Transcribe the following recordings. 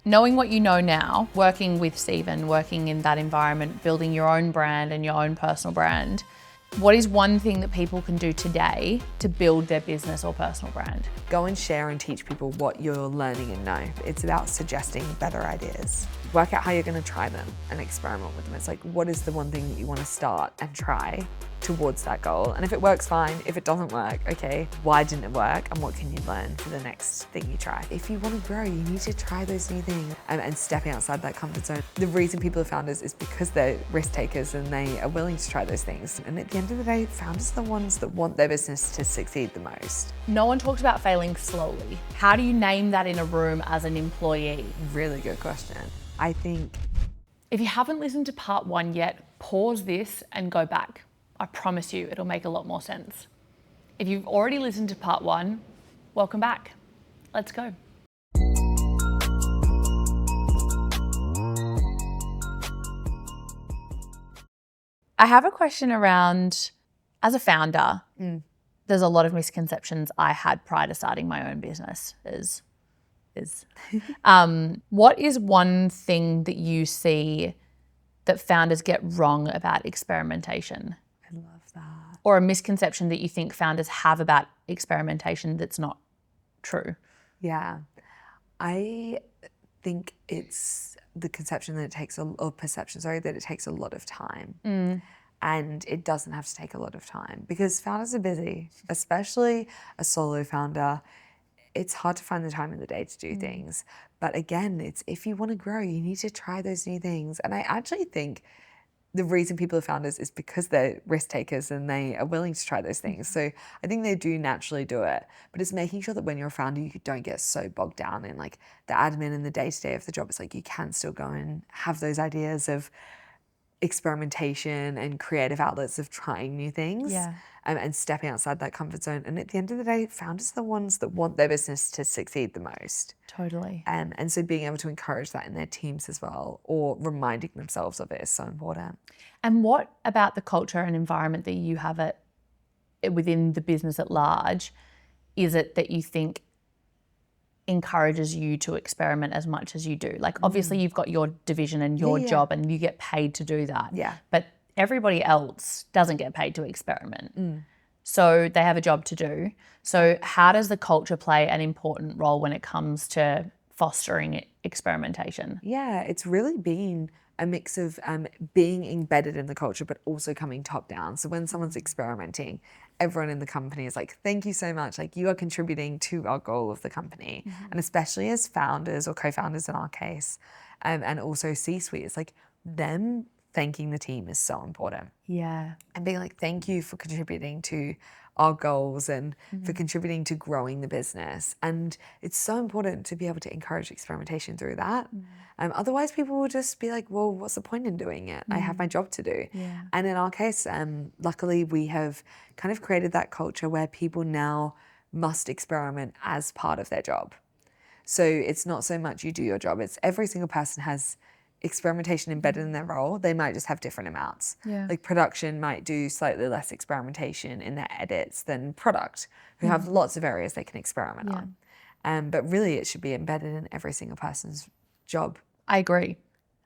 Knowing what you know now, working with Stephen, working in that environment, building your own brand and your own personal brand, what is one thing that people can do today to build their business or personal brand? Go and share and teach people what you're learning and know. It's about suggesting better ideas. Work out how you're going to try them and experiment with them. It's like, what is the one thing that you want to start and try towards that goal? And if it works, fine. If it doesn't work, okay, why didn't it work? And what can you learn for the next thing you try? If you want to grow, you need to try those new things and stepping outside that comfort zone. The reason people are founders is because they're risk takers and they are willing to try those things. And at the end of the day, founders are the ones that want their business to succeed the most. No one talks about failing slowly. How do you name that in a room as an employee? Really good question. I think if you haven't listened to part 1 yet, pause this and go back. I promise you it'll make a lot more sense. If you've already listened to part 1, welcome back. Let's go. I have a question around, as a founder, there's a lot of misconceptions I had prior to starting my own business. What is one thing that you see that founders get wrong about experimentation? I love that. Or a misconception that you think founders have about experimentation that's not true? Yeah. I think it's the conception that it takes, that it takes a lot of time. And it doesn't have to take a lot of time because founders are busy, especially a solo founder. It's hard to find the time in the day to do things. But again, it's if you want to grow, you need to try those new things. And I actually think the reason people are founders is because they're risk takers and they are willing to try those things. So I think they do naturally do it. But it's making sure that when you're a founder, you don't get so bogged down in like the admin and the day-to-day of the job. It's like you can still go and have those ideas of experimentation and creative outlets of trying new things. And stepping outside that comfort zone. And at the end of the day, founders are the ones that want their business to succeed the most. Totally. And so being able to encourage that in their teams as well, or reminding themselves of it, is so important. And what about the culture and environment that you have within the business at large, is it that you think encourages you to experiment as much as you do? Like obviously you've got your division and your job and you get paid to do that. But everybody else doesn't get paid to experiment. So they have a job to do. So how does the culture play an important role when it comes to fostering experimentation? Yeah, it's really been a mix of being embedded in the culture, but also coming top down. So when someone's experimenting, everyone in the company is like, thank you so much. Like you are contributing to our goal of the company. And especially as founders or co-founders in our case, and also C-suite, it's like them thanking the team is so important. Yeah. And being like, thank you for contributing to our goals and for contributing to growing the business. And it's so important to be able to encourage experimentation through that. Otherwise people will just be like, well, what's the point in doing it? I have my job to do. And in our case, luckily we have kind of created that culture where people now must experiment as part of their job. So it's not so much you do your job, it's every single person has experimentation embedded in their role. They might just have different amounts. Like production might do slightly less experimentation in their edits than product, who have lots of areas they can experiment on. But really it should be embedded in every single person's job. I agree.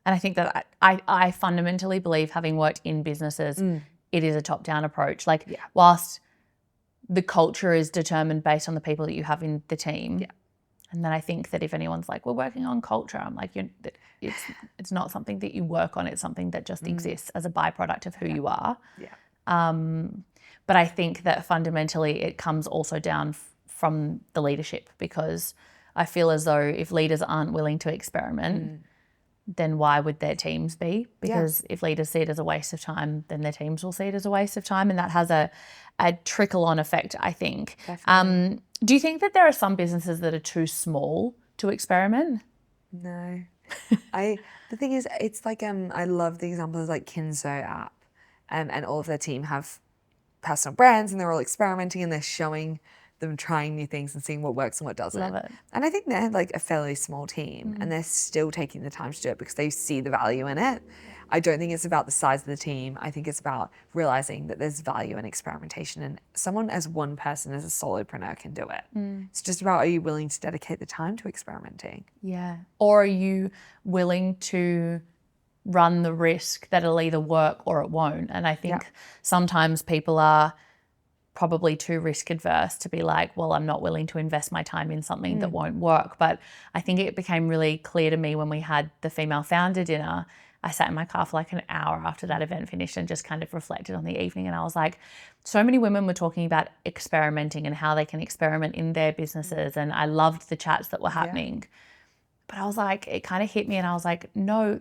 And I think that I fundamentally believe, having worked in businesses, it is a top-down approach. Like whilst the culture is determined based on the people that you have in the team, and then I think that if anyone's like, we're working on culture, I'm like, it's not something that you work on. It's something that just exists as a byproduct of who you are. But I think that fundamentally it comes also down from the leadership, because I feel as though if leaders aren't willing to experiment, then why would their teams be? Because if leaders see it as a waste of time, then their teams will see it as a waste of time. And that has a trickle-on effect, I think. Do you think that there are some businesses that are too small to experiment? No. The thing is, it's like, I love the examples like Kinzo app, and all of their team have personal brands and they're all experimenting and they're showing them trying new things and seeing what works and what doesn't. Love it. And I think they're like a fairly small team and they're still taking the time to do it because they see the value in it. I don't think it's about the size of the team. I think it's about realizing that there's value in experimentation, and someone as one person as a solopreneur can do it. It's just about, are you willing to dedicate the time to experimenting? Yeah. Or are you willing to run the risk that it'll either work or it won't? And I think sometimes people are probably too risk adverse to be like, well, I'm not willing to invest my time in something that won't work. But I think it became really clear to me when we had the female founder dinner. I sat in my car for like an hour after that event finished and just kind of reflected on the evening. And I was like, so many women were talking about experimenting and how they can experiment in their businesses. And I loved the chats that were happening. But I was like, it kind of hit me and I was like, no,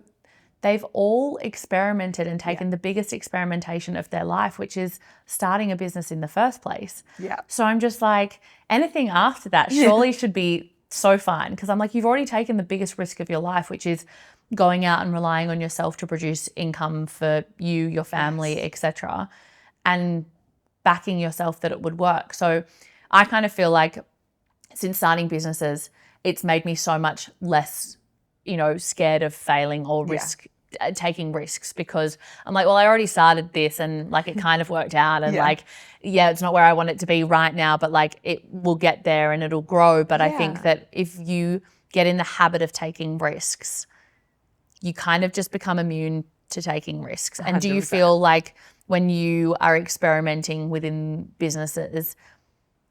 they've all experimented and taken the biggest experimentation of their life, which is starting a business in the first place. Yeah. So I'm just like, anything after that surely should be so fine, because I'm like, you've already taken the biggest risk of your life, which is going out and relying on yourself to produce income for you, your family, etc., and backing yourself that it would work. So I kind of feel like since starting businesses, it's made me so much less, scared of failing or taking risks, because I'm like, well, I already started this and like it kind of worked out, and it's not where I want it to be right now, but like it will get there and it'll grow. But I think that if you get in the habit of taking risks, you kind of just become immune to taking risks. And 100%. do you feel like when you are experimenting within businesses,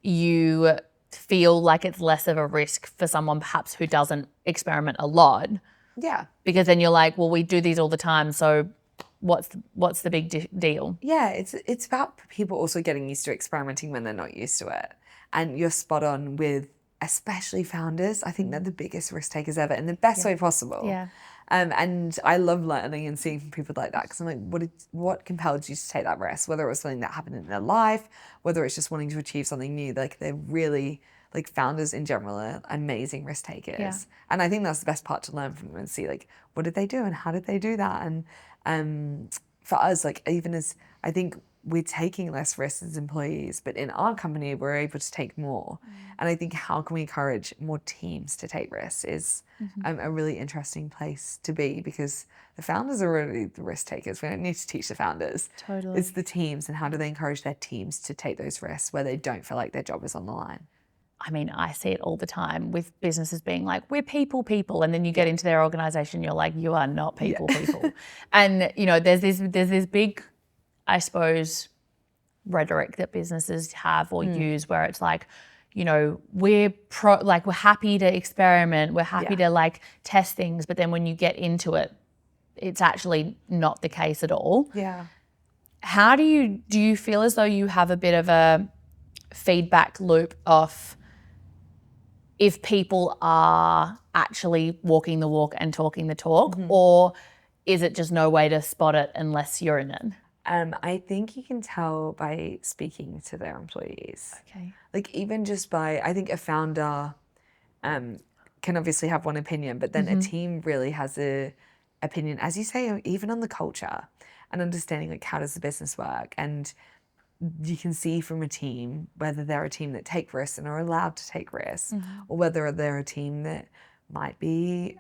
you feel like it's less of a risk for someone perhaps who doesn't experiment a lot? Yeah. Because then you're like, well, we do these all the time, so what's the big deal? Yeah, it's about people also getting used to experimenting when they're not used to it. And you're spot on with, especially founders. I think they're the biggest risk takers ever in the best way possible. Yeah. And I love learning and seeing from people like that, because I'm like, what compelled you to take that risk? Whether it was something that happened in their life, whether it's just wanting to achieve something new, like they're really, like founders in general are amazing risk takers. Yeah. And I think that's the best part to learn from them and see like, what did they do and how did they do that? And for us, like even as I think we're taking less risks as employees, but in our company, we're able to take more. And I think how can we encourage more teams to take risks is a really interesting place to be, because the founders are really the risk takers. We don't need to teach the founders. Totally. It's the teams, and how do they encourage their teams to take those risks where they don't feel like their job is on the line. I mean, I see it all the time with businesses being like, we're people, and then you get into their organization, you're like, you are not people. And, there's this big, I suppose, rhetoric that businesses have or use where it's like, we're happy to experiment, we're happy to like test things, but then when you get into it, it's actually not the case at all. Yeah. How do you feel as though you have a bit of a feedback loop of if people are actually walking the walk and talking the talk, or is it just no way to spot it unless you're in it? I think you can tell by speaking to their employees. Okay. Like even just by, I think a founder can obviously have one opinion, but then a team really has a opinion, as you say, even on the culture and understanding like how does the business work. And you can see from a team whether they're a team that take risks and are allowed to take risks, or whether they're a team that might be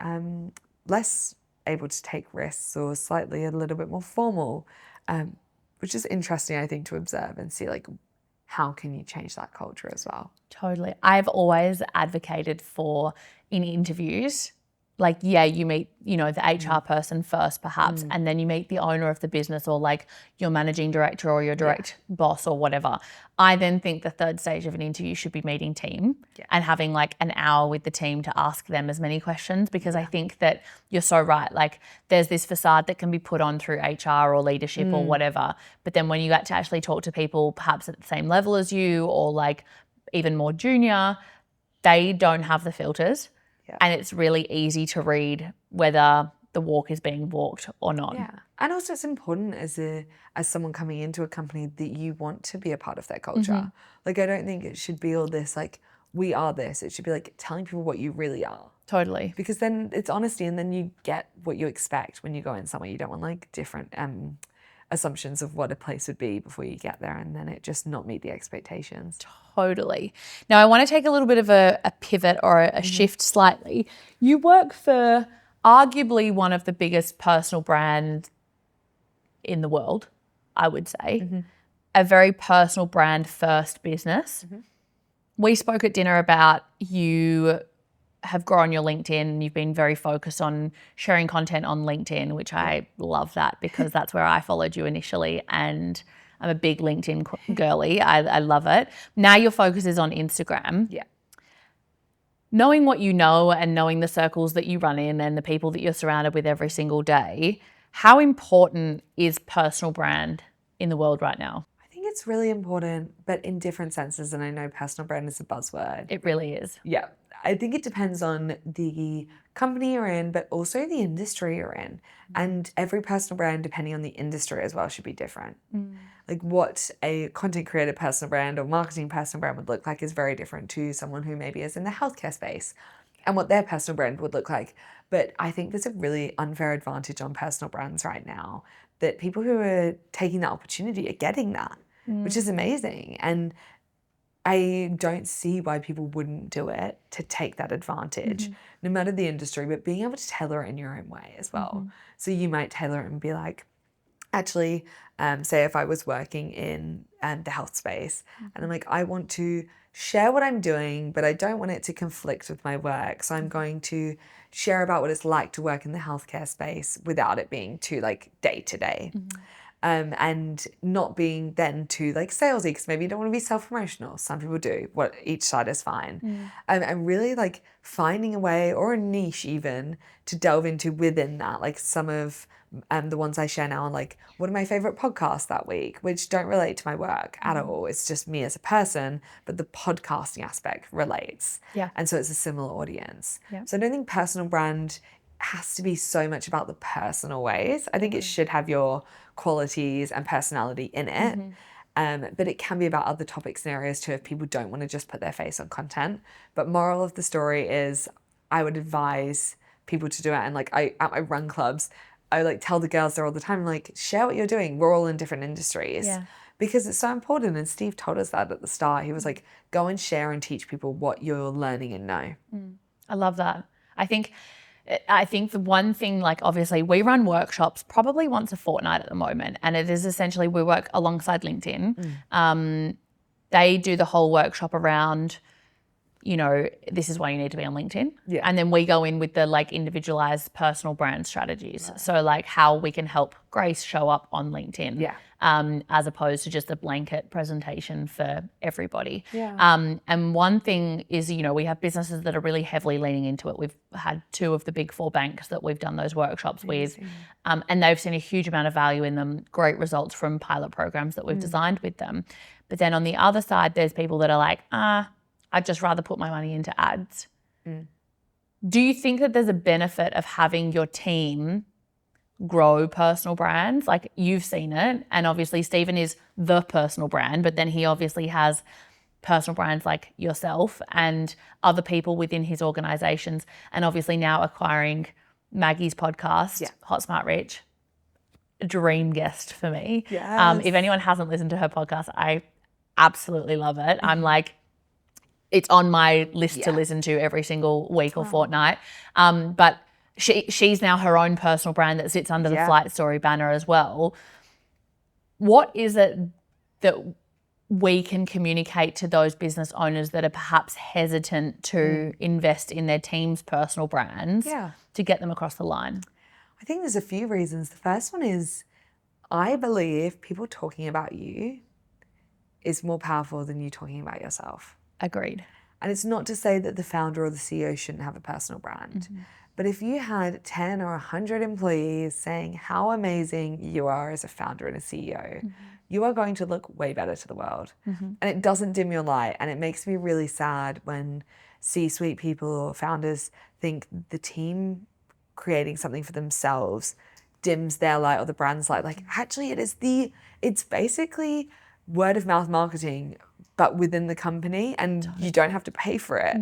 less able to take risks or slightly a little bit more formal, which is interesting, I think, to observe and see like how can you change that culture as well. Totally. I've always advocated for, in interviews, like, you meet, the HR person first perhaps, and then you meet the owner of the business or like your managing director or your direct boss or whatever. I then think the third stage of an interview should be meeting team and having like an hour with the team to ask them as many questions, because I think that you're so right. Like there's this facade that can be put on through HR or leadership or whatever. But then when you get to actually talk to people perhaps at the same level as you or like even more junior, they don't have the filters. Yeah. And it's really easy to read whether the walk is being walked or not. Yeah. And also it's important as someone coming into a company that you want to be a part of their culture. Like I don't think it should be all this like, we are this. It should be like telling people what you really are. Totally. Because then it's honesty, and then you get what you expect when you go in somewhere. You don't want like different assumptions of what a place would be before you get there, and then it just not meet the expectations. Totally. Now, I want to take a little bit of a pivot or a shift slightly. You work for arguably one of the biggest personal brands in the world, I would say. A very personal brand first business. We spoke at dinner about you have grown your LinkedIn and you've been very focused on sharing content on LinkedIn, which I love that because that's where I followed you initially, and I'm a big LinkedIn girly. I love it. Now your focus is on Instagram. Yeah. Knowing what you know and knowing the circles that you run in and the people that you're surrounded with every single day, how important is personal brand in the world right now? I think it's really important, but in different senses. And I know personal brand is a buzzword. It really is. Yeah. I think it depends on the company you're in, but also the industry you're in. And every personal brand, depending on the industry as well, should be different. Like what a content creator personal brand or marketing personal brand would look like is very different to someone who maybe is in the healthcare space and what their personal brand would look like. But I think there's a really unfair advantage on personal brands right now that people who are taking that opportunity are getting that, which is amazing. And I don't see why people wouldn't do it to take that advantage, no matter the industry, but being able to tailor it in your own way as well. So you might tailor it and be like, actually, say if I was working in the health space and I'm like, I want to share what I'm doing, but I don't want it to conflict with my work. So I'm going to share about what it's like to work in the healthcare space without it being too like day to day. And not being then too like salesy, because maybe you don't want to be self-promotional. Some people do. What each side is fine. And really like finding a way or a niche even to delve into within that. Like some of the ones I share now are like, what are my favorite podcasts that week, which don't relate to my work at all. It's just me as a person, but the podcasting aspect relates. Yeah. And so it's a similar audience. Yeah. So I don't think personal brand has to be so much about the personal ways. I think it should have your qualities and personality in it. But it can be about other topics and areas too if people don't want to just put their face on content. But moral of the story is I would advise people to do it. And like at my run clubs, I like tell the girls there all the time, like, share what you're doing. We're all in different industries. Yeah. Because it's so important. And Steve told us that at the start. He was like, go and share and teach people what you're learning and know. I love that. I think the one thing, like obviously we run workshops probably once a fortnight at the moment, and it is essentially we work alongside LinkedIn. They do the whole workshop around, you know, this is why you need to be on LinkedIn. Yeah. And then we go in with the like individualized personal brand strategies. Right. So like how we can help Grace show up on LinkedIn. Yeah. As opposed to just a blanket presentation for everybody. Yeah. And one thing is, you know, we have businesses that are really heavily leaning into it. We've had 2 of the big 4 banks that we've done those workshops with, and they've seen a huge amount of value in them, great results from pilot programs that we've designed with them. But then on the other side, there's people that are like, I'd just rather put my money into ads. Do you think that there's a benefit of having your team grow personal brands? Like you've seen it, and obviously Stephen is the personal brand, but then he obviously has personal brands like yourself and other people within his organizations, and obviously now acquiring Maggie's podcast, Hot Smart Rich, a dream guest for me. Yes. If anyone hasn't listened to her podcast, I absolutely love it. I'm like, it's on my list to listen to every single week or fortnight. But she's now her own personal brand that sits under the Flight Story banner as well. What is it that we can communicate to those business owners that are perhaps hesitant to invest in their team's personal brands to get them across the line? I think there's a few reasons. The first one is I believe people talking about you is more powerful than you talking about yourself. Agreed. And it's not to say that the founder or the CEO shouldn't have a personal brand. But if you had 10 or 100 employees saying how amazing you are as a founder and a CEO, you are going to look way better to the world. And it doesn't dim your light. And it makes me really sad when C-suite people or founders think the team creating something for themselves dims their light or the brand's light. Like actually it's basically word of mouth marketing, but within the company, and you don't have to pay for it.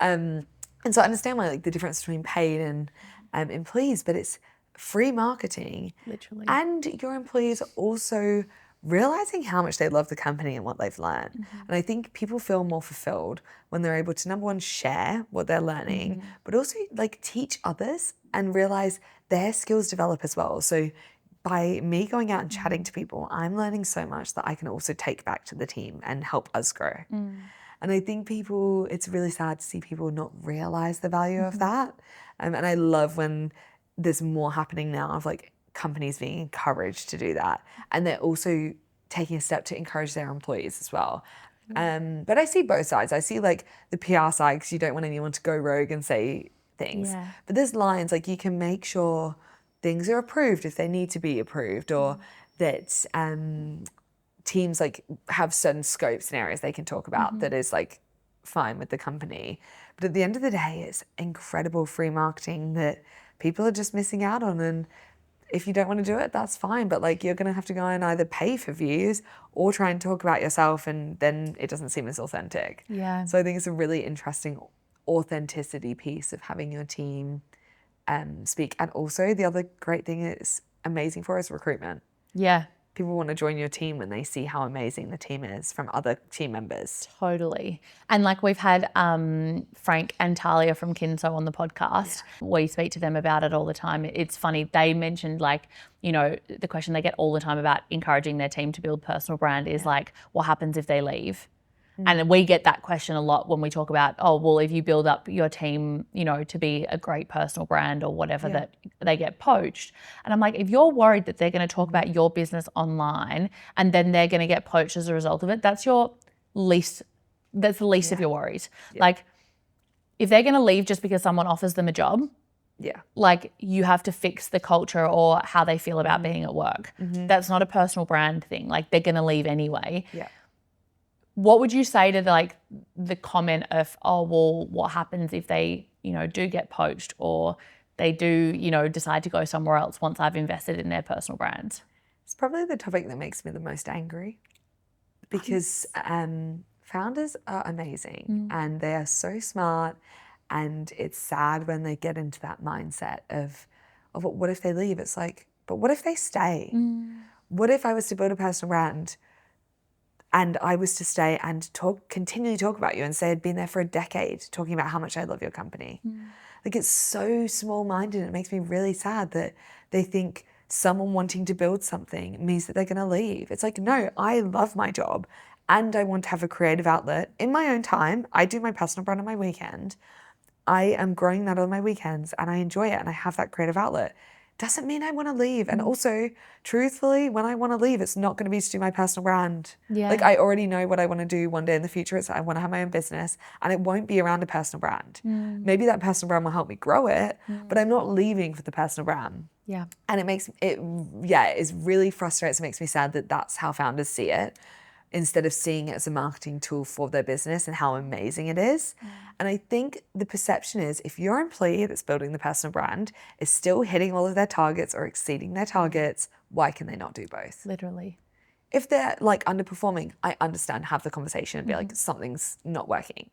And so I understand why like the difference between paid and employees, but it's free marketing. Literally. And your employees are also realizing how much they love the company and what they've learned. And I think people feel more fulfilled when they're able to, number one, share what they're learning, but also like teach others and realize their skills develop as well. So by me going out and chatting to people, I'm learning so much that I can also take back to the team and help us grow. And I think it's really sad to see people not realize the value of that. And I love when there's more happening now of like companies being encouraged to do that. And they're also taking a step to encourage their employees as well. But I see both sides. I see like the PR side, because you don't want anyone to go rogue and say things. Yeah. But there's lines, like you can make sure things are approved if they need to be approved, or that teams like have certain scopes and areas they can talk about that is like fine with the company. But at the end of the day, it's incredible free marketing that people are just missing out on. And if you don't want to do it, that's fine. But like you're going to have to go and either pay for views or try and talk about yourself, and then it doesn't seem as authentic. Yeah. So I think it's a really interesting authenticity piece of having your team speak. And also the other great thing it's amazing for is recruitment. Yeah. People want to join your team when they see how amazing the team is from other team members. Totally. And like we've had Frank and Talia from Kinso on the podcast. Yeah. We speak to them about it all the time. It's funny. They mentioned like, you know, the question they get all the time about encouraging their team to build personal brand is like, what happens if they leave? And we get that question a lot when we talk about, oh, well, if you build up your team, you know, to be a great personal brand or whatever, that they get poached. And I'm like, if you're worried that they're going to talk about your business online and then they're going to get poached as a result of it, that's the least of your worries. Like if they're going to leave just because someone offers them a job, like you have to fix the culture or how they feel about being at work. That's not a personal brand thing. Like they're going to leave anyway. What would you say to the comment of, oh, well, what happens if they, you know, do get poached or they do, you know, decide to go somewhere else once I've invested in their personal brand? It's probably the topic that makes me the most angry, because founders are amazing and they are so smart, and it's sad when they get into that mindset of what if they leave? It's like, but what if they stay? What if I was to build a personal brand and I was to stay and continually talk about you and say I'd been there for a decade talking about how much I love your company? Like it's so small-minded, and it makes me really sad that they think someone wanting to build something means that they're going to leave. It's like, no, I love my job and I want to have a creative outlet in my own time. I do my personal brand on my weekend. I am growing that on my weekends and I enjoy it and I have that creative outlet. Doesn't mean I want to leave. And also, truthfully, when I want to leave, it's not going to be to do my personal brand. Like I already know what I want to do one day in the future. It's I want to have my own business, and it won't be around a personal brand. Maybe that personal brand will help me grow it, but I'm not leaving for the personal brand. And it makes it is really frustrating. It makes me sad that that's how founders see it, instead of seeing it as a marketing tool for their business and how amazing it is. And I think the perception is if your employee that's building the personal brand is still hitting all of their targets or exceeding their targets, why can they not do both? Literally. If they're like underperforming, I understand, have the conversation and be like, something's not working.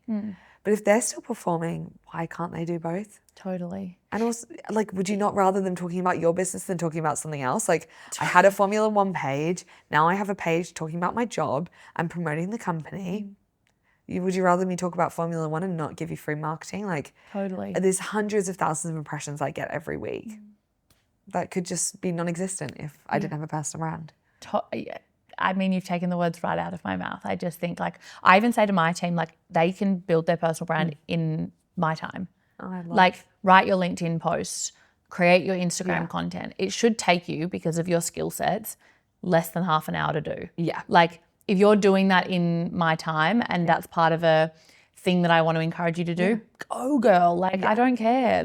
But if they're still performing, why can't they do both? Totally. And also, like, would you not rather them talking about your business than talking about something else? Like, I had a Formula One page. Now I have a page talking about my job and promoting the company. Would you rather me talk about Formula One and not give you free marketing? Like, totally. There's hundreds of thousands of impressions I get every week. That could just be non-existent if I didn't have a personal brand. I mean, you've taken the words right out of my mouth. I just think I even say to my team, they can build their personal brand in my time. Write your LinkedIn posts, create your Instagram content. It should take you, because of your skill sets, less than half an hour to do. If you're doing that in my time and that's part of a thing that I want to encourage you to do, go girl. I don't care.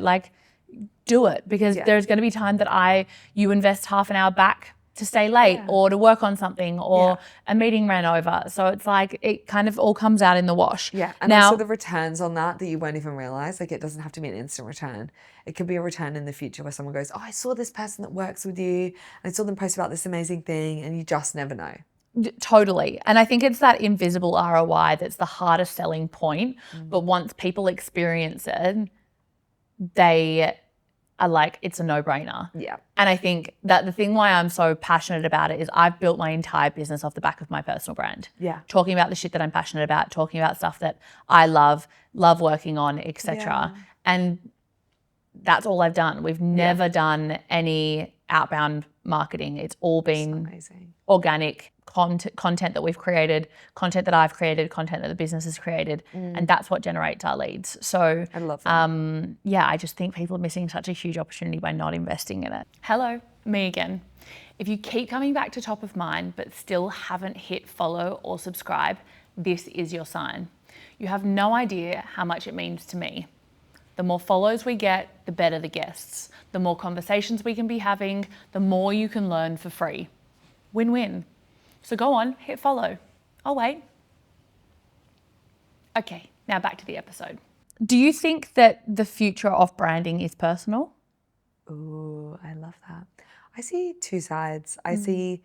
Do it, because there's going to be time that you invest half an hour back to stay late or to work on something or a meeting ran over. So it's it kind of all comes out in the wash. And now, also the returns on that you won't even realize. It doesn't have to be an instant return. It could be a return in the future where someone goes, oh, I saw this person that works with you and I saw them post about this amazing thing, and you just never know. Totally. And I think it's that invisible ROI that's the hardest selling point. But once people experience it, are like, it's a no-brainer. Yeah. And I think that the thing why I'm so passionate about it is I've built my entire business off the back of my personal brand. Yeah. Talking about the shit that I'm passionate about, talking about stuff that I love working on, etc. Yeah. And that's all I've done. We've never done any outbound marketing. It's all been Amazing. organic content that we've created, content that I've created, content that the business has created, and that's what generates our leads. So I love that. I just think people are missing such a huge opportunity by not investing in it. Hello, me again. If you keep coming back to top of mind but still haven't hit follow or subscribe, this is your sign. You have no idea how much it means to me. The more follows we get, the better the guests. The more conversations we can be having, the more you can learn for free. Win-win. So go on, hit follow. I'll wait. Okay, now back to the episode. Do you think that the future of branding is personal? Ooh, I love that. I see two sides. I see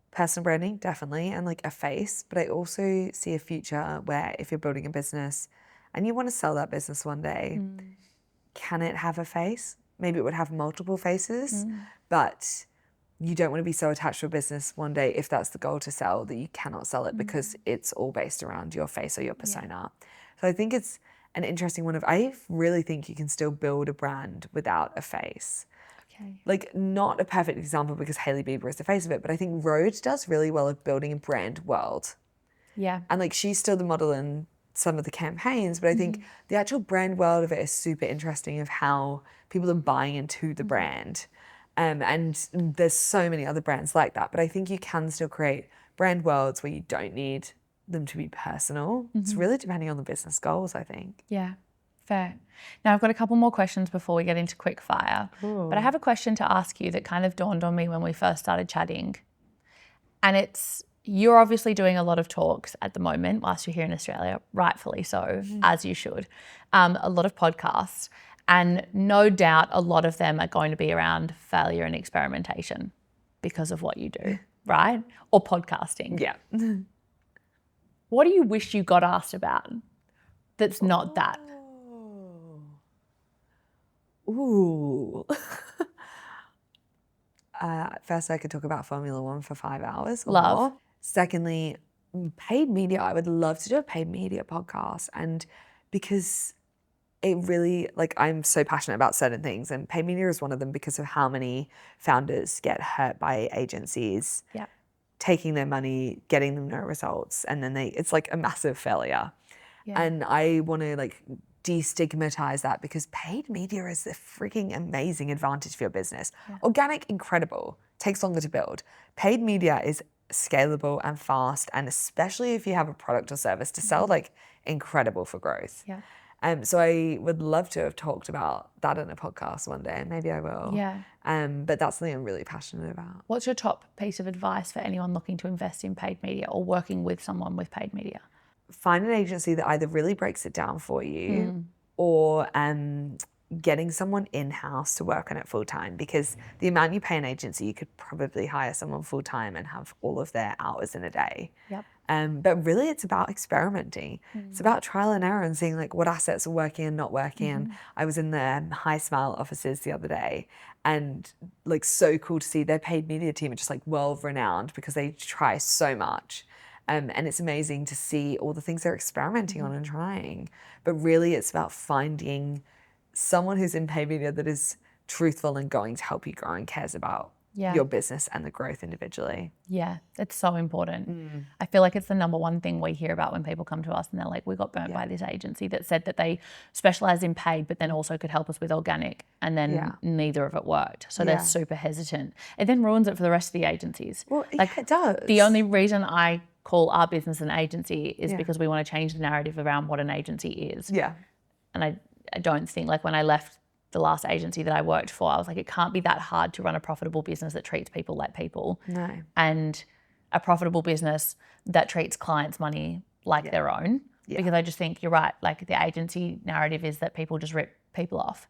personal branding, definitely, and like a face, but I also see a future where if you're building a business and you want to sell that business one day, can it have a face? Maybe it would have multiple faces, but you don't want to be so attached to a business one day if that's the goal to sell that you cannot sell it because it's all based around your face or your persona. So I think it's an interesting one I really think you can still build a brand without a face. Okay. Like, not a perfect example because Hailey Bieber is the face of it, but I think Rhodes does really well at building a brand world. Yeah. And like, she's still the model in some of the campaigns, but I think the actual brand world of it is super interesting of how people are buying into the brand. And there's so many other brands like that, but I think you can still create brand worlds where you don't need them to be personal. It's really depending on the business goals, I think. Yeah, fair. Now I've got a couple more questions before we get into quick fire. But I have a question to ask you that kind of dawned on me when we first started chatting. And it's, you're obviously doing a lot of talks at the moment whilst you're here in Australia, rightfully so, as you should. A lot of podcasts. And no doubt a lot of them are going to be around failure and experimentation because of what you do, right? Or podcasting. Yeah. What do you wish you got asked about that's not that? Ooh. First, I could talk about Formula One for 5 hours or Love. more. Secondly, paid media. I would love to do a paid media podcast. And because it really, like, I'm so passionate about certain things, and paid media is one of them because of how many founders get hurt by agencies taking their money, getting them no results, and then it's like a massive failure. And I want to like destigmatize that because paid media is a freaking amazing advantage for your business. Organic, incredible, takes longer to build. Paid media is scalable and fast, and especially if you have a product or service to sell, like, incredible for growth. So I would love to have talked about that in a podcast one day, and maybe I will. But that's something I'm really passionate about. What's your top piece of advice for anyone looking to invest in paid media or working with someone with paid media? Find an agency that either really breaks it down for you or getting someone in-house to work on it full-time, because the amount you pay an agency, you could probably hire someone full-time and have all of their hours in a day. But really it's about experimenting. It's about trial and error and seeing like what assets are working and not working. And I was in the High Smile offices the other day, and like, so cool to see their paid media team are just like world-renowned because they try so much. And it's amazing to see all the things they're experimenting on and trying. But really it's about finding someone who's in paid media that is truthful and going to help you grow and cares about your business and the growth individually. Yeah, it's so important. I feel like it's the number one thing we hear about when people come to us and they're like, we got burnt by this agency that said that they specialize in paid, but then also could help us with organic. And then neither of it worked. So they're super hesitant. It then ruins it for the rest of the agencies. Well, like, it does. The only reason I call our business an agency is because we want to change the narrative around what an agency is. And I don't think, like, when I left the last agency that I worked for, I was like, it can't be that hard to run a profitable business that treats people like people. And a profitable business that treats clients' money like their own. Because I just think you're right. Like, the agency narrative is that people just rip people off.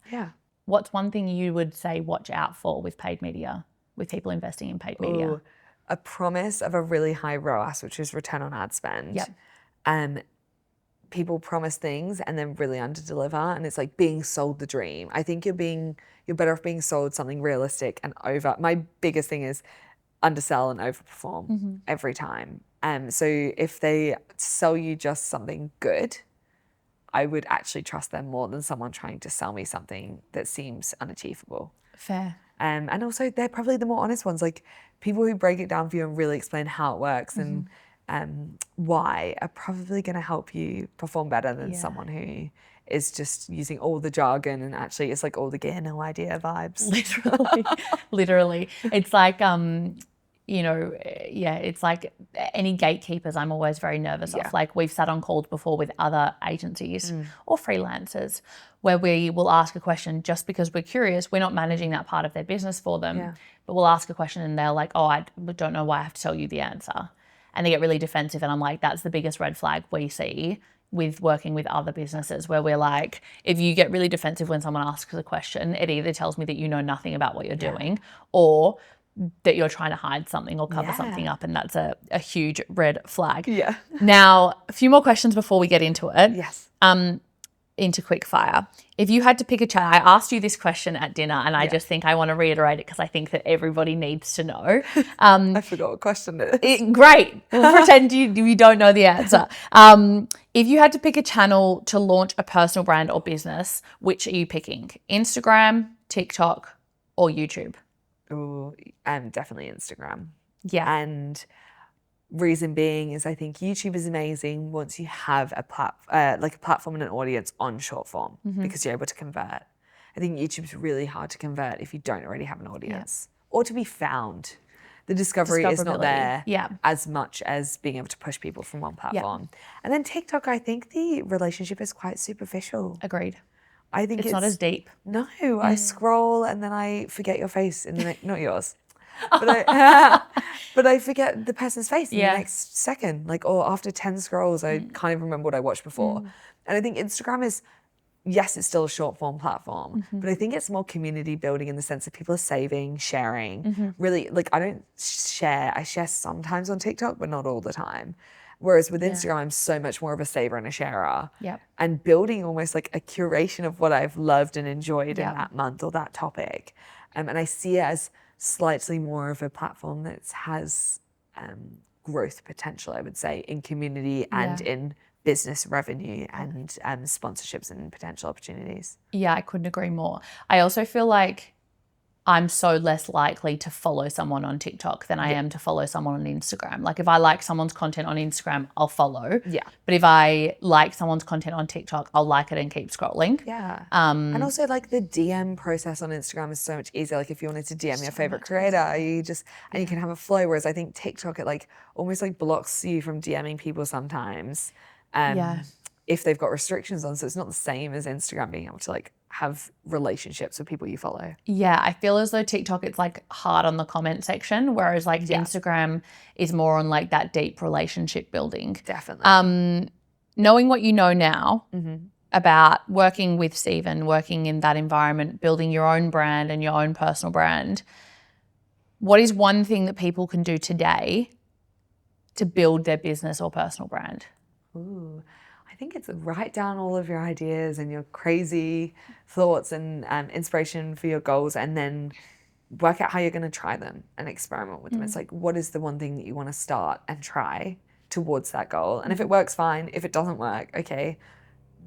What's one thing you would say watch out for with paid media, with people investing in paid media? A promise of a really high ROAS, which is return on ad spend. people promise things and then really underdeliver, and it's like being sold the dream. I think you're better off being sold something realistic and over. My biggest thing is undersell and overperform every time. So if they sell you just something good, I would actually trust them more than someone trying to sell me something that seems unachievable. Fair. And also they're probably the more honest ones, like people who break it down for you and really explain how it works and why are probably going to help you perform better than someone who is just using all the jargon and actually it's like all the gear, no idea vibes. Literally. It's like, it's like any gatekeepers I'm always very nervous of. Like we've sat on calls before with other agencies or freelancers where we will ask a question just because we're curious. We're not managing that part of their business for them, but we'll ask a question and they're like, oh, I don't know why I have to tell you the answer. And they get really defensive. And I'm like, that's the biggest red flag we see with working with other businesses, where we're like, if you get really defensive when someone asks a question, it either tells me that you know nothing about what you're doing or that you're trying to hide something or cover something up. And that's a huge red flag. Yeah. Now, a few more questions before we get into it. Yes. Into quick fire. If you had to pick a channel, I asked you this question at dinner and I just think I want to reiterate it because I think that everybody needs to know. I forgot what question it is. Great. We'll pretend you don't know the answer. If you had to pick a channel to launch a personal brand or business, which are you picking? Instagram, TikTok, or YouTube? Oh, definitely Instagram. Yeah. And reason being is I think YouTube is amazing once you have a platform and an audience on short form because you're able to convert. I think YouTube's really hard to convert if you don't already have an audience or to be found. The discovery is not there as much as being able to push people from one platform. And then TikTok, I think the relationship is quite superficial. Agreed. I think it's not as deep. No, I scroll and then I forget your face in the not yours. But I forget the person's face in the next second. Like, or after 10 scrolls, I can't even remember what I watched before. And I think Instagram is, yes, it's still a short form platform, but I think it's more community building in the sense that people are saving, sharing. Really, like I share sometimes on TikTok, but not all the time. Whereas with Instagram, I'm so much more of a saver and a sharer. And building almost like a curation of what I've loved and enjoyed in that month or that topic. And I see it as slightly more of a platform that has growth potential, I would say, in community and in business revenue and sponsorships and potential opportunities. Yeah, I couldn't agree more. I also feel like I'm so less likely to follow someone on TikTok than I am to follow someone on Instagram. Like if I like someone's content on Instagram, I'll follow. Yeah. But if I like someone's content on TikTok, I'll like it and keep scrolling. Yeah. And also like the DM process on Instagram is so much easier. Like if you wanted to DM your favorite creator, you just, and you can have a flow. Whereas I think TikTok, it like almost like blocks you from DMing people sometimes. If they've got restrictions on. So it's not the same as Instagram being able to like have relationships with people you follow. Yeah, I feel as though TikTok, it's like hard on the comment section, whereas like Instagram is more on like that deep relationship building. Definitely. Knowing what you know now about working with Stephen, working in that environment, building your own brand and your own personal brand, what is one thing that people can do today to build their business or personal brand? Ooh. I think it's write down all of your ideas and your crazy thoughts and inspiration for your goals, and then work out how you're going to try them and experiment with them. It's like, what is the one thing that you want to start and try towards that goal? And if it works, fine. If it doesn't work, okay,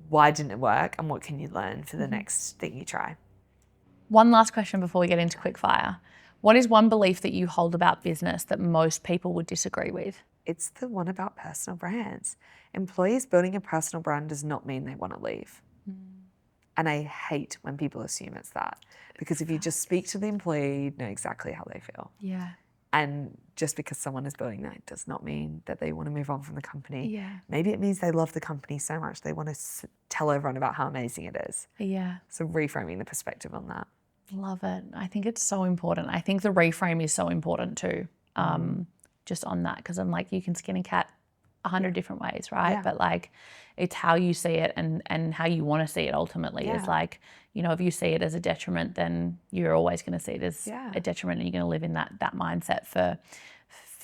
why didn't it work? And what can you learn for the next thing you try? One last question before we get into quickfire. What is one belief that you hold about business that most people would disagree with? It's the one about personal brands. Employees building a personal brand does not mean they want to leave. And I hate when people assume it's that. Because if you just speak to the employee, you know exactly how they feel. Yeah. And just because someone is building that does not mean that they want to move on from the company. Yeah. Maybe it means they love the company so much they want to tell everyone about how amazing it is. Yeah. So reframing the perspective on that. Love it. I think it's so important. I think the reframe is so important too. Just on that, because I'm like, you can skin a cat 100 different ways, right? Yeah. But like, it's how you see it and how you want to see it ultimately is like, you know, if you see it as a detriment, then you're always going to see it as a detriment, and you're going to live in that mindset for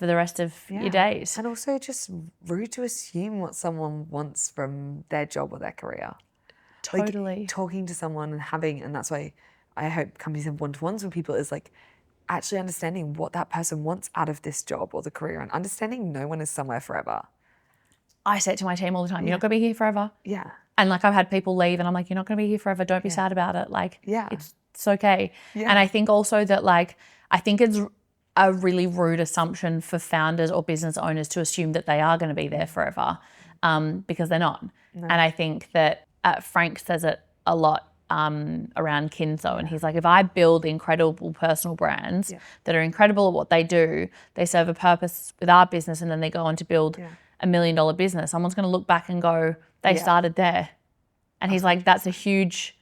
for the rest of your days. And also just rude to assume what someone wants from their job or their career. Totally. Like, talking to someone and having, and that's why I hope companies have one-to-ones with people, is like actually understanding what that person wants out of this job or the career, and understanding no one is somewhere forever. I say it to my team all the time, you're not going to be here forever. Yeah. And like I've had people leave and I'm like, you're not going to be here forever. Don't be sad about it. Like, it's okay. Yeah. And I think also that like, I think it's a really rude assumption for founders or business owners to assume that they are going to be there forever, because they're not. No. And I think that Frank says it a lot around Kinso, and he's like, if I build incredible personal brands that are incredible at what they do, they serve a purpose with our business, and then they go on to build $1 million business, someone's going to look back and go, they started there. And he's like, that's a huge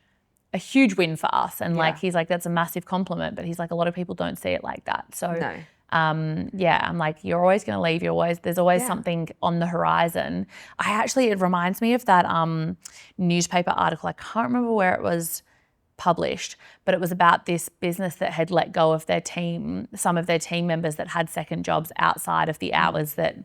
win for us. And like, he's like, that's a massive compliment, but he's like, a lot of people don't see it like that. So I'm like, you're always going to leave. There's always something on the horizon. It reminds me of that newspaper article. I can't remember where it was published, but it was about this business that had let go of their team, some of their team members that had second jobs outside of the hours that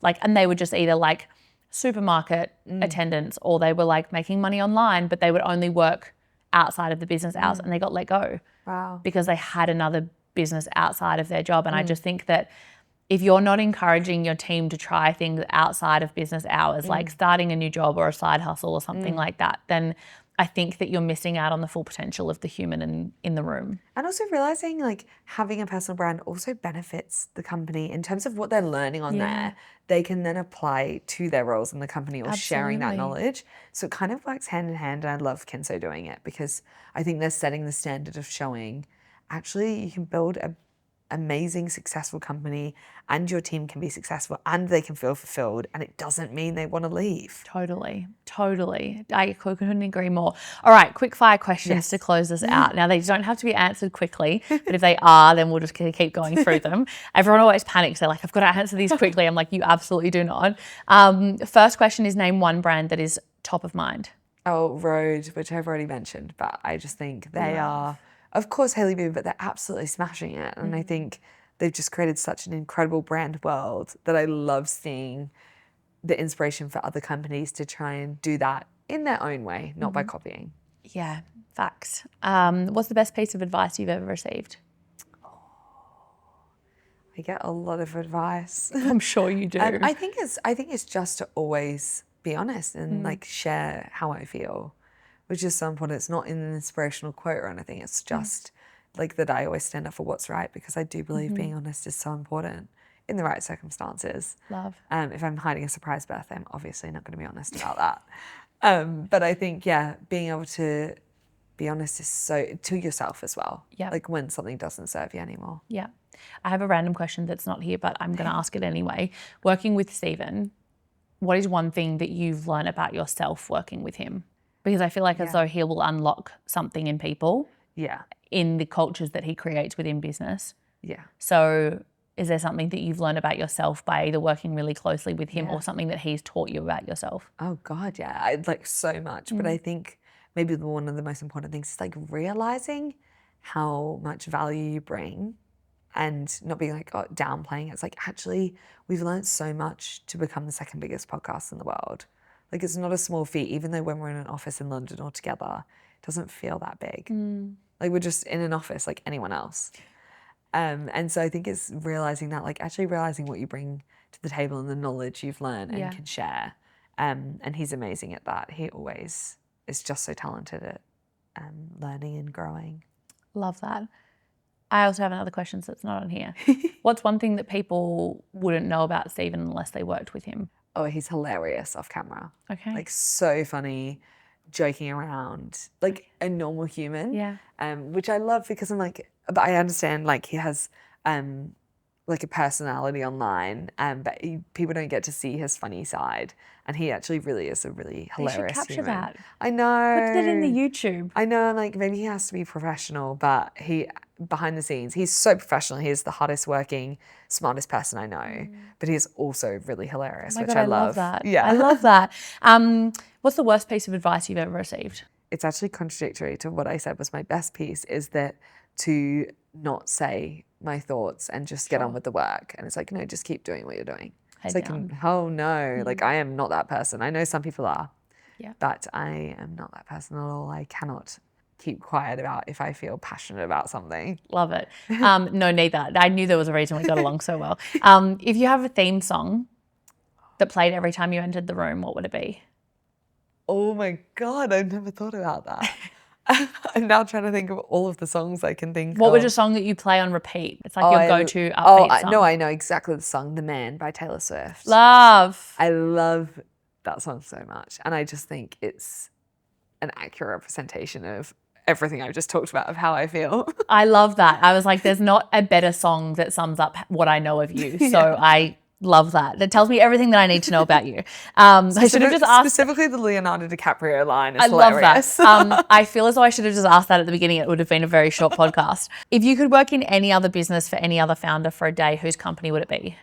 like, and they were just either like supermarket attendants, or they were like making money online, but they would only work outside of the business hours, and they got let go. Wow. Because they had another business outside of their job. And I just think that if you're not encouraging your team to try things outside of business hours, like starting a new job or a side hustle or something like that, then I think that you're missing out on the full potential of the human in the room. And also realizing like having a personal brand also benefits the company in terms of what they're learning on there. They can then apply to their roles in the company, or sharing that knowledge. So it kind of works hand in hand. And I love Kinso doing it, because I think they're setting the standard of showing actually you can build a amazing, successful company, and your team can be successful, and they can feel fulfilled, and it doesn't mean they want to leave. Totally. I couldn't agree more. All right, quick fire questions to close this out. Now, they don't have to be answered quickly, but if they are, then we'll just keep going through them. Everyone always panics. They're like, I've got to answer these quickly. I'm like, you absolutely do not. First question is, name one brand that is top of mind. Oh, Rode, which I've already mentioned, but I just think they are, of course, Hayley Boo, but they're absolutely smashing it. And I think they've just created such an incredible brand world that I love seeing the inspiration for other companies to try and do that in their own way, not by copying. Yeah, facts. What's the best piece of advice you've ever received? I get a lot of advice. I'm sure you do. I think it's just to always be honest and like share how I feel, which is so important. It's not in an inspirational quote or anything. It's just like that I always stand up for what's right, because I do believe being honest is so important in the right circumstances. Love. If I'm hiding a surprise birthday, I'm obviously not going to be honest about that. But I think, being able to be honest is so, to yourself as well. Yeah. Like when something doesn't serve you anymore. Yeah. I have a random question that's not here, but I'm going to ask it anyway. Working with Stephen, what is one thing that you've learned about yourself working with him? Because I feel like as though he will unlock something in people. Yeah. In the cultures that he creates within business. Yeah. So is there something that you've learned about yourself by either working really closely with him or something that he's taught you about yourself? Oh God, yeah. I like so much. But I think maybe one of the most important things is like realizing how much value you bring, and not being like downplaying it. It's like, actually, we've learned so much to become the second biggest podcast in the world. Like, it's not a small feat, even though when we're in an office in London all together, it doesn't feel that big. Like, we're just in an office like anyone else. And so I think it's realizing that, like, actually realizing what you bring to the table and the knowledge you've learned and can share. And he's amazing at that. He always is just so talented at learning and growing. Love that. I also have another question that's not on here. What's one thing that people wouldn't know about Stephen unless they worked with him? Oh, he's hilarious off camera. Okay. Like, so funny, joking around, like a normal human. Yeah. Which I love, because I'm like, but I understand like he has like a personality online, but people don't get to see his funny side. And he actually really is a really hilarious capture human. that. I know. Put that in the YouTube. I know, I'm like, maybe he has to be professional, but behind the scenes, he's so professional. He's the hardest working, smartest person I know, but he's also really hilarious, Oh my which God, I love. That. Yeah. I love that. What's the worst piece of advice you've ever received? It's actually contradictory to what I said was my best piece, is that to not say my thoughts and just get on with the work. And it's like, no, just keep doing what you're doing. It's like, oh no, like I am not that person. I know some people are, but I am not that person at all. I cannot keep quiet about if I feel passionate about something. Love it. No, neither. I knew there was a reason we got along so well. If you have a theme song that played every time you entered the room, what would it be? Oh my God, I've never thought about that. I'm now trying to think of all of the songs I can think of. What was a song that you play on repeat? It's like your go-to upbeat song. No, I know exactly the song, The Man by Taylor Swift. Love. I love that song so much. And I just think it's an accurate representation of everything I've just talked about, of how I feel. I love that. I was like, there's not a better song that sums up what I know of you. So I love that. That tells me everything that I need to know about you. I should have just asked. Specifically the Leonardo DiCaprio line is hilarious. Love that. I feel as though I should have just asked that at the beginning. It would have been a very short podcast. If you could work in any other business for any other founder for a day, whose company would it be?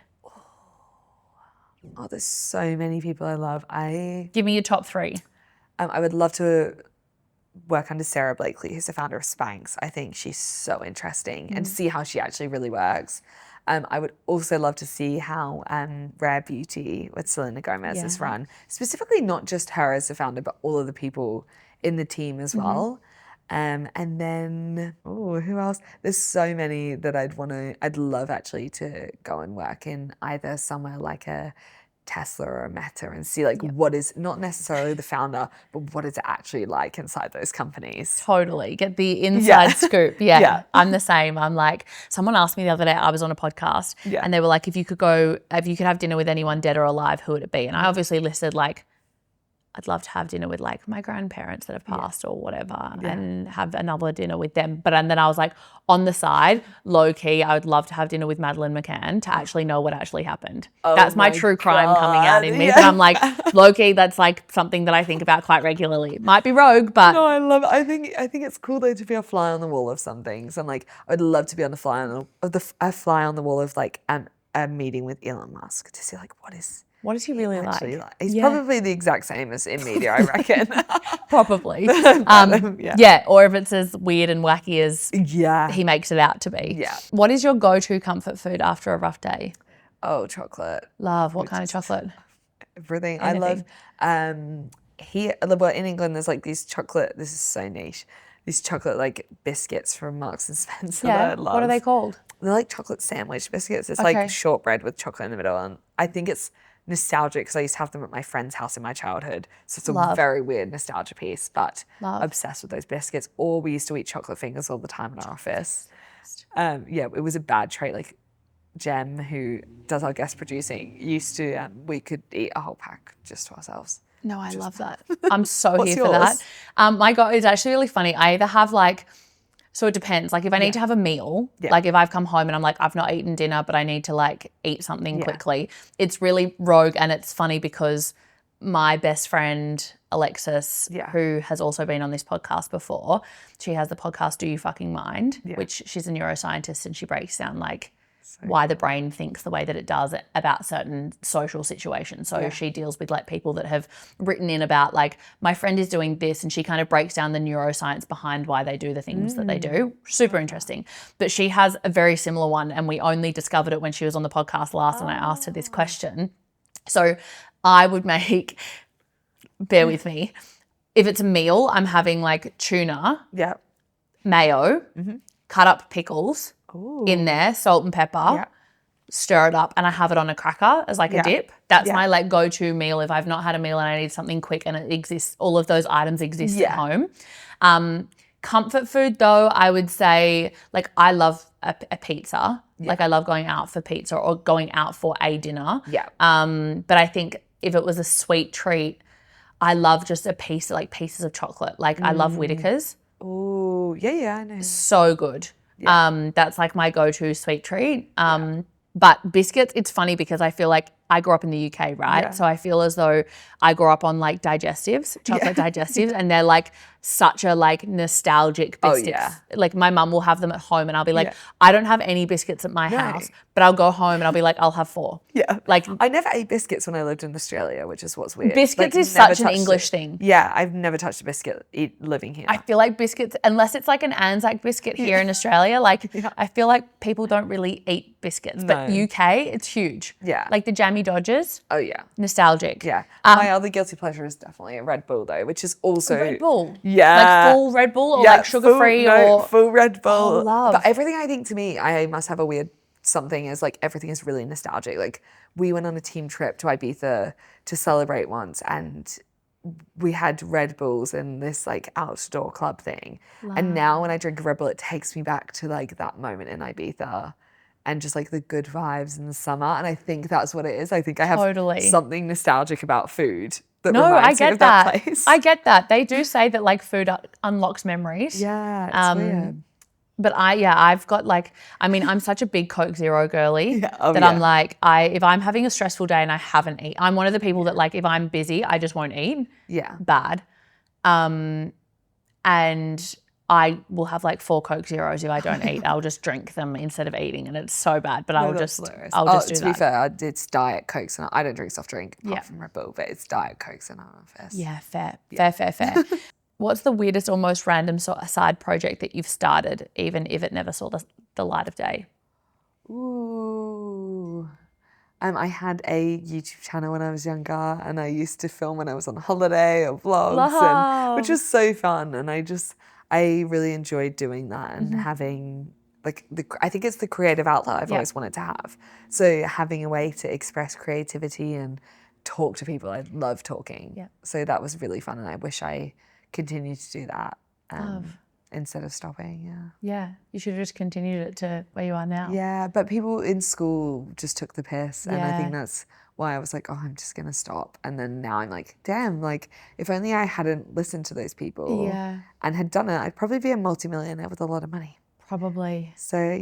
Oh, there's so many people I love. Give me your top three. I would love to work under Sarah Blakely, who's the founder of Spanx. I think she's so interesting and see how she actually really works. I would also love to see how Rare Beauty with Selena Gomez is run. Specifically, not just her as the founder, but all of the people in the team as well. And then, who else? There's so many that I'd love actually to go and work in either somewhere like a Tesla or a Meta and see like what is not necessarily the founder, but what is it actually like inside those companies. Totally. Get the inside scoop. Yeah. I'm the same. I'm like, someone asked me the other day, I was on a podcast and they were like, if you could have dinner with anyone dead or alive, who would it be? And I obviously listed like, I'd love to have dinner with like my grandparents that have passed or whatever and have another dinner with them. But and then I was like, on the side, low key, I would love to have dinner with Madeleine McCann to actually know what actually happened. That's my true crime coming out in me. But I'm like, low key, that's like something that I think about quite regularly. Might be rogue, but no, I love it. I think it's cool though to be a fly on the wall of some things. And like, I'd love to be on the fly on the wall of like a meeting with Elon Musk to see like what is he really like? He's probably the exact same as in media, I reckon. Probably. Or if it's as weird and wacky as he makes it out to be. Yeah. What is your go-to comfort food after a rough day? Oh, chocolate. Love. What kind of chocolate? Everything. Anything. I love, in England, there's like these chocolate, this is so niche, these chocolate like biscuits from Marks and Spencer that I love. What are they called? They're like chocolate sandwich biscuits. It's like shortbread with chocolate in the middle. And I think it's nostalgic because I used to have them at my friend's house in my childhood. So it's a very weird nostalgia piece, but obsessed with those biscuits. Or we used to eat chocolate fingers all the time in our office. It was a bad trait. Like Jem, who does our guest producing, used to, we could eat a whole pack just to ourselves. No, I love that. I'm so here for that. My God, it's actually really funny. I either have like, so it depends. Like if I need to have a meal, like if I've come home and I'm like, I've not eaten dinner, but I need to like eat something quickly. It's really rogue and it's funny because my best friend, Alexis, who has also been on this podcast before, she has the podcast, Do You Fucking Mind, which she's a neuroscientist and she breaks down like why the brain thinks the way that it does about certain social situations. So she deals with like people that have written in about like, my friend is doing this, and she kind of breaks down the neuroscience behind why they do the things that they do. Super interesting. But she has a very similar one and we only discovered it when she was on the podcast last and I asked her this question. So I would make, bear with me, if it's a meal, I'm having like tuna, mayo, cut up pickles, in there, salt and pepper, stir it up, and I have it on a cracker as like a dip. That's my like go-to meal if I've not had a meal and I need something quick and it exists. All of those items exist at home. Comfort food though, I would say like I love a pizza. Like I love going out for pizza or going out for a dinner. But I think if it was a sweet treat, I love just a piece, like pieces of chocolate. Like I love Whittaker's. Oh, I know. So good. That's like my go-to sweet treat. But biscuits, it's funny because I feel like I grew up in the UK, right? Yeah. So I feel as though I grew up on like digestives, chocolate digestives, and they're like such a like nostalgic biscuits. yeah. Like my mum will have them at home and I'll be like, Yeah. I don't have any biscuits at my house, but I'll go home and I'll be like, I'll have 4. Yeah. Like I never ate biscuits when I lived in Australia, which is what's weird. biscuits Like, is never such an touched English it. thing. Yeah, I've never touched a biscuit living here. I feel like biscuits, unless it's like an Anzac biscuit here in Australia, like I feel like people don't really eat biscuits. But UK, it's huge. Yeah. Like the Jammy Dodgers. Oh, yeah. Nostalgic. Yeah. My other guilty pleasure is definitely a Red Bull, though, which is also... Red Bull? Yeah. Like full Red Bull or like sugar-free or... full Red Bull. Oh, love. But everything, I think, to me, I must have a weird something is like everything is really nostalgic. Like we went on a team trip to Ibiza to celebrate once and we had Red Bulls in this like outdoor club thing. And now when I drink a Red Bull, it takes me back to like that moment in Ibiza and just like the good vibes in the summer. And I think that's what it is. I think I have something nostalgic about food that reminds me of that place. I get that. They do say that like food unlocks memories. Yeah, it's weird. But I've got like, I mean, I'm such a big Coke Zero girly I'm like, if I'm having a stressful day and I haven't eaten, I'm one of the people that like, if I'm busy, I just won't eat. Yeah. Bad. And I will have like 4 Coke Zeros if I don't eat. I'll just drink them instead of eating and it's so bad, but I'll just do that. To be fair, it's Diet Cokes and I don't drink soft drink apart from Red Bull, but it's Diet Cokes and I'm Yeah, fair. What's the weirdest or most random side project that you've started, even if it never saw the light of day? Ooh. I had a YouTube channel when I was younger and I used to film when I was on holiday or vlogs, which was so fun. And I really enjoyed doing that and having like I think it's the creative outlet I've always wanted to have. So having a way to express creativity and talk to people, I love talking. Yeah. So that was really fun and I wish I continue to do that instead of stopping. Yeah, you should have just continued it to where you are now. Yeah, but people in school just took the piss and I think that's why I was like, oh, I'm just gonna stop. And then now I'm like, damn, like if only I hadn't listened to those people and had done it, I'd probably be a multimillionaire with a lot of money. Probably. So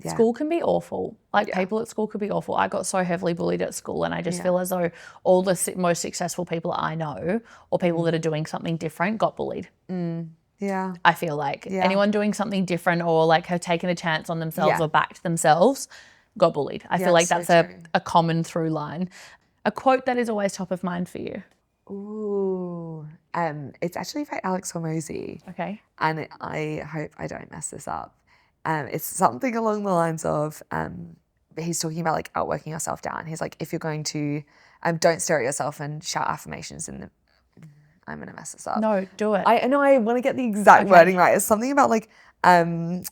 School can be awful. Like people at school could be awful. I got so heavily bullied at school and I just feel as though all the most successful people I know or people that are doing something different got bullied. Yeah. I feel like anyone doing something different or like have taken a chance on themselves or backed themselves got bullied. I feel like that's a common through line. A quote that is always top of mind for you. Ooh. It's actually by Alex Hormozy. Okay. And I hope I don't mess this up. It's something along the lines of, he's talking about like outworking yourself down. He's like, if you're going to, don't stare at yourself and shout affirmations in the, I'm going to mess this up. No, do it. I know I want to get the exact wording right. It's something about like, can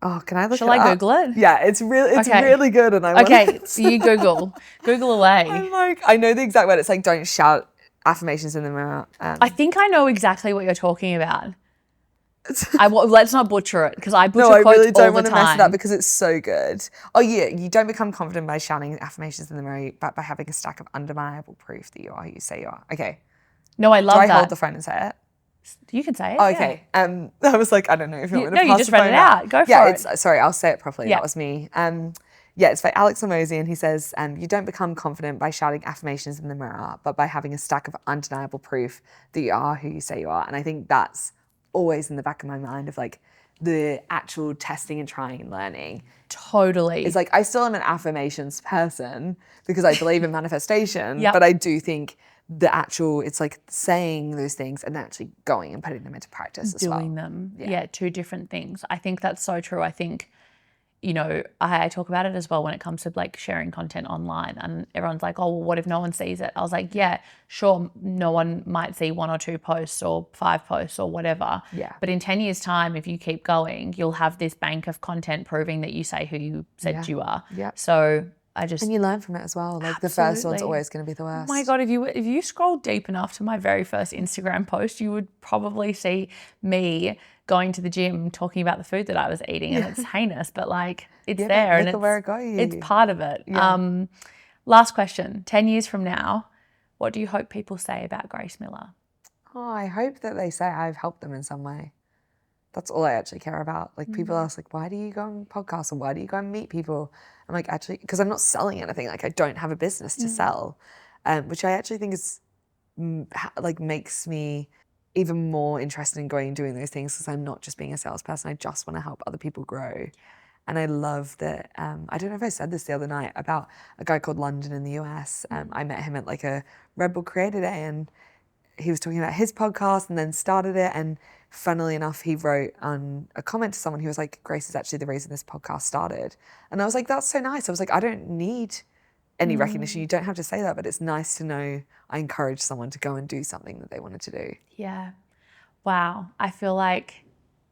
I look Shall I Google it? Yeah, it's really good. And I so you Google away. I'm like, I know the exact word. It's like, don't shout affirmations in the mirror. I think I know exactly what you're talking about. Let's not butcher it because I butcher quotes all the time. No, I really don't want to mess it up because it's so good. Oh yeah, you don't become confident by shouting affirmations in the mirror, but by having a stack of undeniable proof that you are who you say you are. Okay. No, I love that. Do I hold the phone and say it? You can say it. Oh, okay. I was like, I don't know if you want me to pass you just read it out. Go for it. Sorry, I'll say it properly. That was me. It's by Alex Hormozy and he says, you don't become confident by shouting affirmations in the mirror, but by having a stack of undeniable proof that you are who you say you are. And I think that's always in the back of my mind of like the actual testing and trying and learning. Totally. It's like I still am an affirmations person because I believe in manifestation, but I do think the actual, it's like saying those things and actually going and putting them into practice as well. Doing them. Yeah, 2 different things. I think that's so true. I think, you know, I talk about it as well when it comes to like sharing content online and everyone's like, oh, well, what if no one sees it? I was like, yeah, sure, no one might see 1 or 2 posts or 5 posts or whatever. Yeah. But in 10 years' time, if you keep going, you'll have this bank of content proving that you say who you said you are. Yeah. So and you learn from it as well. Like the first one's always going to be the worst. Oh my God, if you scroll deep enough to my very first Instagram post, you would probably see me going to the gym talking about the food that I was eating and it's heinous, but like it's there and it's part of it. Yeah. Last question, 10 years from now, what do you hope people say about Grace Miller? Oh, I hope that they say I've helped them in some way. That's all I actually care about. Like people ask like, why do you go on podcasts or why do you go and meet people? I'm like, actually, because I'm not selling anything. Like I don't have a business to sell, which I actually think is like makes me even more interested in going and doing those things because I'm not just being a salesperson. I just want to help other people grow. And I love that, I don't know if I said this the other night about a guy called London in the US. I met him at like a Red Bull Creator Day and he was talking about his podcast and then started it. And funnily enough, he wrote on a comment to someone who was like, Grace is actually the reason this podcast started. And I was like, that's so nice. I was like, I don't need any recognition. You don't have to say that, but it's nice to know I encourage someone to go and do something that they wanted to do. Yeah. Wow. I feel like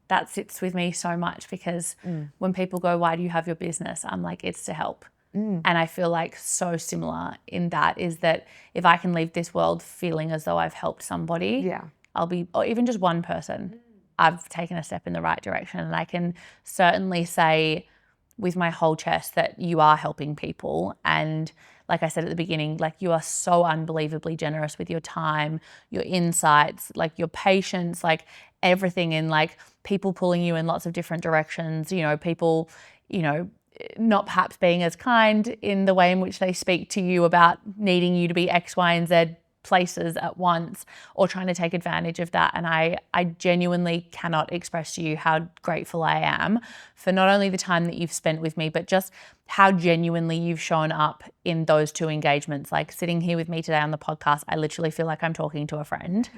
that sits with me so much because when people go, why do you have your business? I'm like, it's to help. And I feel like so similar in that is that if I can leave this world feeling as though I've helped somebody, I'll be, or even just one person, I've taken a step in the right direction. And I can certainly say with my whole chest that you are helping people. And like I said at the beginning, like you are so unbelievably generous with your time, your insights, like your patience, like everything, in like people pulling you in lots of different directions, you know, people, you know, not perhaps being as kind in the way in which they speak to you about needing you to be X, Y, and Z places at once, or trying to take advantage of that. And I genuinely cannot express to you how grateful I am for not only the time that you've spent with me, but just how genuinely you've shown up in those two engagements. Like sitting here with me today on the podcast, I literally feel like I'm talking to a friend.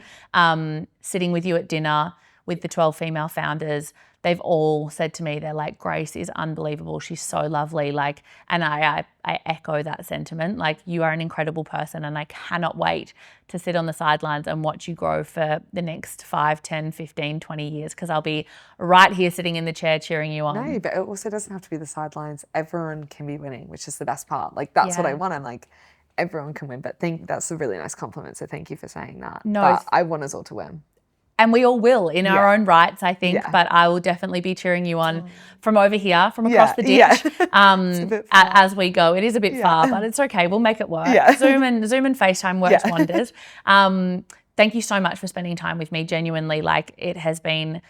Sitting with you at dinner with the 12 female founders, they've all said to me, they're like, Grace is unbelievable. She's so lovely. Like, and I echo that sentiment. Like, you are an incredible person and I cannot wait to sit on the sidelines and watch you grow for the next 5, 10, 15, 20 years, because I'll be right here sitting in the chair cheering you on. No, but it also doesn't have to be the sidelines. Everyone can be winning, which is the best part. Like, that's what I want. I'm like, everyone can win, but that's a really nice compliment. So thank you for saying that. No. But I want us all to win. And we all will in our own rights, I think, but I will definitely be cheering you on from over here, from across the ditch, as we go. It is a bit far, but it's okay. We'll make it work. Zoom and FaceTime works wonders. Thank you so much for spending time with me. Genuinely, like, it has been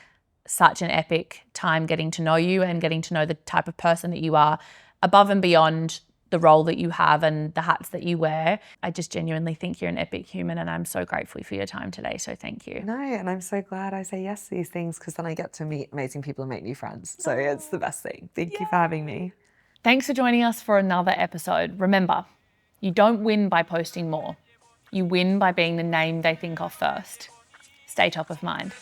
such an epic time getting to know you and getting to know the type of person that you are, above and beyond the role that you have and the hats that you wear. I just genuinely think you're an epic human, and I'm so grateful for your time today. So thank you. No, and I'm so glad I say yes to these things, because then I get to meet amazing people and make new friends. So it's the best thing. Thank you for having me. Thanks for joining us for another episode. Remember, you don't win by posting more. You win by being the name they think of first. Stay top of mind.